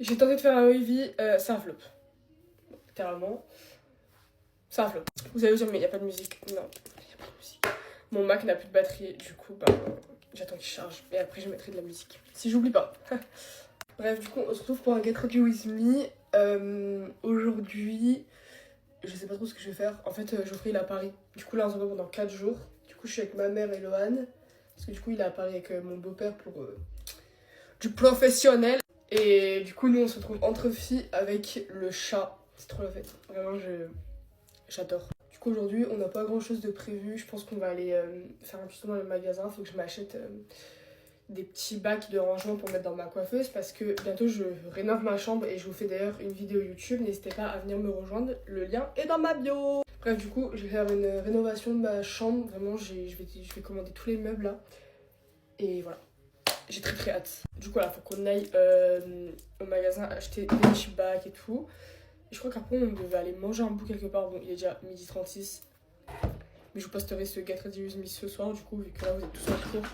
J'ai tenté de faire un wavy, ça flop. Littéralement, ça flop. Vous allez vous dire, mais il n'y a pas de musique. Non, il n'y a pas de musique. Mon Mac n'a plus de batterie, du coup, bah, j'attends qu'il charge. Et après, je mettrai de la musique. Si j'oublie pas. Bref, du coup, on se retrouve pour un Get Ready With Me. Aujourd'hui, je sais pas trop ce que je vais faire. En fait, Geoffrey, il est à Paris. Du coup, là, on se retrouve pendant 4 jours. Du coup, je suis avec ma mère et Lohan. Parce que du coup, il est à Paris avec mon beau-père pour du professionnel. Et du coup, nous, on se retrouve entre filles avec le chat. C'est trop la fête. Vraiment, j'adore. Du coup, aujourd'hui, on n'a pas grand-chose de prévu. Je pense qu'on va aller faire un petit tour dans le magasin. Il faut que je m'achète des petits bacs de rangement pour mettre dans ma coiffeuse. Parce que bientôt, je rénove ma chambre. Et je vous fais d'ailleurs une vidéo YouTube. N'hésitez pas à venir me rejoindre. Le lien est dans ma bio. Bref, du coup, je vais faire une rénovation de ma chambre. Vraiment, je vais commander tous les meubles là. Et voilà. J'ai très très hâte. Du coup, là, faut qu'on aille au magasin acheter des petits bacs et tout. Et je crois qu'après, on devait aller manger un bout quelque part. Bon, il est déjà 12h36. Mais je vous posterai ce Get Ready With Me ce soir, du coup, vu que là, vous êtes tous en cours.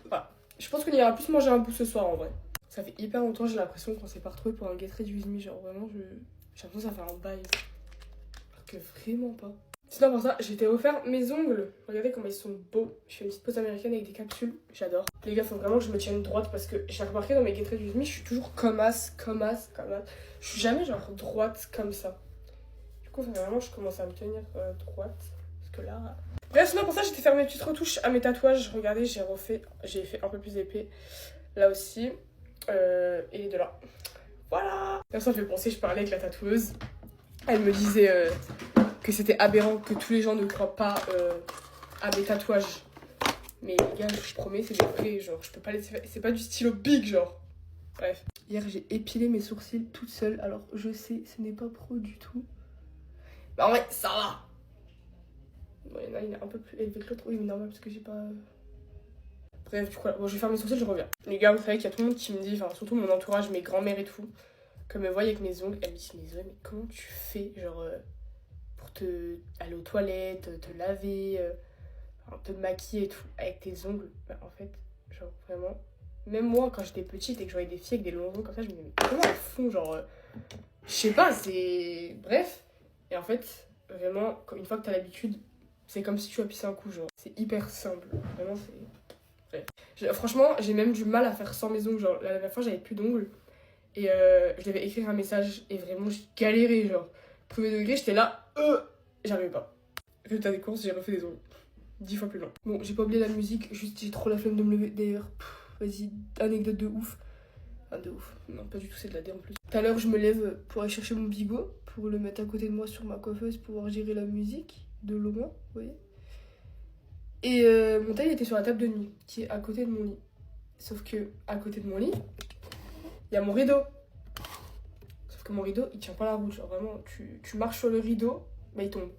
Voilà. Je pense qu'on ira plus manger un bout ce soir, en vrai. Ça fait hyper longtemps, j'ai l'impression qu'on s'est pas retrouvé pour un Get Ready With Me. Genre, vraiment, j'ai l'impression que ça fait un bail. Alors que vraiment pas. Sinon, pour ça, j'ai été refaire mes ongles. Regardez comment ils sont beaux. Je fais une petite pose américaine avec des capsules. J'adore. Les gars, faut vraiment que je me tienne droite parce que j'ai remarqué dans mes Get Ready With Me, je suis toujours comme as. Je suis jamais genre droite comme ça. Du coup, faut vraiment que je commence à me tenir droite. Parce que là. Bref, sinon, pour ça, j'ai été faire mes petites retouches à mes tatouages. Regardez, j'ai fait un peu plus épais. Là aussi. Et les deux là. Voilà. Ça me fait penser, je parlais avec la tatoueuse. Elle me disait que c'était aberrant que tous les gens ne croient pas à mes tatouages. Mais les gars, je promets, c'est des vrais, genre, je peux pas laisser faire. C'est pas du stylo big, genre. Bref. Hier, j'ai épilé mes sourcils toute seule. Alors, je sais, ce n'est pas pro du tout. Mais en vrai, ça va. Bon, il y en a, il est un peu plus élevé que l'autre. Oui, mais normal, parce que j'ai pas... Bref, du coup, bon, je vais faire mes sourcils, je reviens. Les gars, vous savez qu'il y a tout le monde qui me dit, enfin, surtout mon entourage, mes grands-mères et tout, quand me voient avec mes ongles, elles me disent, mais Zoé, mais comment tu fais, genre, pour te aller aux toilettes, te laver, te maquiller et tout, avec tes ongles? Bah, en fait, genre, vraiment, même moi, quand j'étais petite et que je voyais des filles avec des longs ongles comme ça, je me disais, mais comment elles font, genre, je sais pas, c'est... Bref. Et en fait, vraiment, une fois que t'as l'habitude, c'est comme si tu appuies un coup, genre, c'est hyper simple. Vraiment, c'est... Bref. Franchement, j'ai même du mal à faire sans mes ongles, genre, la dernière fois, j'avais plus d'ongles. Et je devais écrire un message et vraiment, j'ai galéré, genre, premier degré, j'étais là, j'arrivais pas. Résultat des courses, j'ai refait des ongles. 10 fois plus long. Bon, j'ai pas oublié la musique, juste j'ai trop la flemme de me lever. D'ailleurs, vas-y, anecdote de ouf. Enfin, de ouf. Non, pas du tout, c'est de la D en plus. Tout à l'heure, je me lève pour aller chercher mon bigot, pour le mettre à côté de moi sur ma coiffeuse, pour pouvoir gérer la musique de loin, vous voyez. Et mon tel était sur la table de nuit, qui est à côté de mon lit. Sauf que, à côté de mon lit, il y a mon rideau. Sauf que mon rideau, il tient pas la route. Genre vraiment, tu marches sur le rideau, bah il tombe.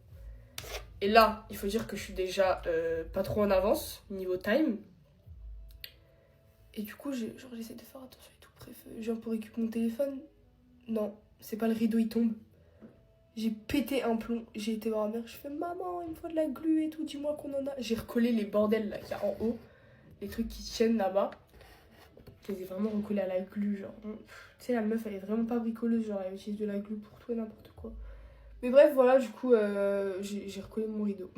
Et là, il faut dire que je suis déjà pas trop en avance, niveau time. Et du coup, j'essaie de faire attention et tout. Bref, je viens pour récupérer mon téléphone. Non, c'est pas le rideau, il tombe. J'ai pété un plomb. J'ai été voir ma mère. Je fais, maman, il me faut de la glu et tout, dis-moi qu'on en a. J'ai recollé les bordels là qu'il y a en haut. Les trucs qui tiennent là-bas. Je les ai vraiment recollés à la glu, genre. Tu sais, la meuf, elle est vraiment pas bricoleuse. Genre, elle utilise de la glu pour tout et n'importe quoi. Mais bref, voilà, du coup, j'ai recollé mon rideau.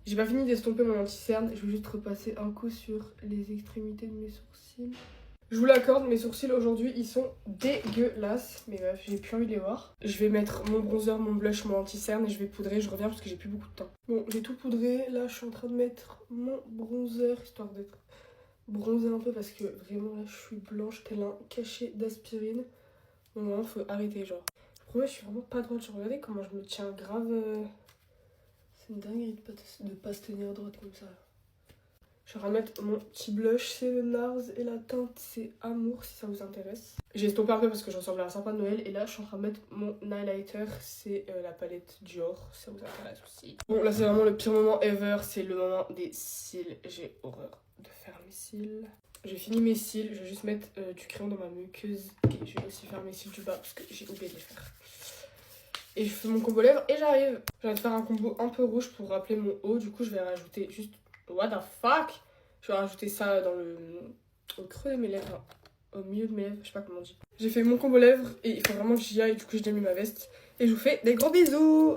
J'ai pas fini d'estomper mon anti-cerne. Je vais juste repasser un coup sur les extrémités de mes sourcils. Je vous l'accorde, mes sourcils aujourd'hui, ils sont dégueulasses. Mais bref, j'ai plus envie de les voir. Je vais mettre mon bronzer, mon blush, mon anti-cerne et je vais poudrer. Je reviens parce que j'ai plus beaucoup de temps. Bon, j'ai tout poudré. Là, je suis en train de mettre mon bronzer, histoire d'être bronzée un peu parce que vraiment, là, je suis blanche tel un cachet d'aspirine. Bon, vraiment, faut arrêter, genre. Je promets, je suis vraiment pas droite. Regardez comment je me tiens grave... C'est une dinguerie de pas se tenir droite comme ça. Je vais remettre mon petit blush, c'est le NARS et la teinte c'est Amour si ça vous intéresse. J'ai estompé un peu parce que je ressemble à un sapin de Noël et là je suis en train de mettre mon highlighter, c'est la palette Dior si ça vous intéresse aussi. Bon là c'est vraiment le pire moment ever, c'est le moment des cils. J'ai horreur de faire mes cils. J'ai fini mes cils, je vais juste mettre du crayon dans ma muqueuse et je vais aussi faire mes cils du bas parce que j'ai oublié de les faire. Et je fais mon combo lèvres et j'arrive. Je vais faire un combo un peu rouge pour rappeler mon haut. Du coup, je vais rajouter juste... What the fuck? Je vais rajouter ça dans au creux de mes lèvres. au milieu de mes lèvres, je sais pas comment on dit. J'ai fait mon combo lèvres et il faut vraiment que j'y aille, du coup j'ai déjà mis ma veste. Et je vous fais des gros bisous.